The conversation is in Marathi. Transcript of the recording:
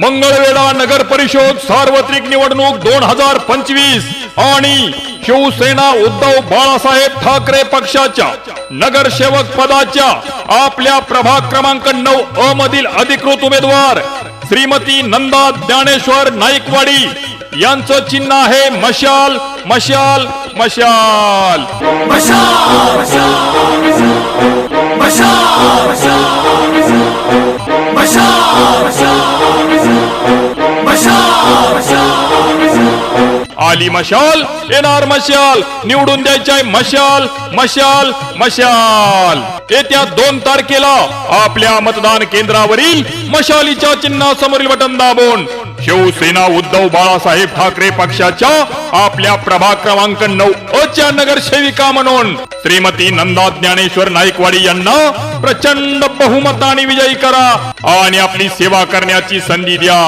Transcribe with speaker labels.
Speaker 1: मंगळवेढा नगर परिषद सार्वत्रिक निवडणूक 2025 आणि शिवसेना उद्धव बाळासाहेब ठाकरे पक्षाच्या नगरसेवक पदाच्या आपल्या प्रभाग क्रमांक 9 अ मधील अधिकृत उमेदवार श्रीमती नंदा ज्ञानेश्वर नाईकवाडी यांचं चिन्ह आहे मशाल मशाल मशाल। आली मशाल येणार मशाल, निवडून द्यायचे मशाल मशाल मशाल। येत्या 2 तारखेला आपल्या मतदान केंद्रावरील मशालीच्या चिन्हासमोरील बटन दाबून शिवसेना उद्धव बाळासाहेब ठाकरे पक्षाच्या आपल्या प्रभाग क्रमांक 9 अ च्या नगरसेविका म्हणून श्रीमती नंदा ज्ञानेश्वर नाईकवाडी यांना प्रचंड बहुमताने विजयी करा आणि आपली सेवा करण्याची संधी द्या।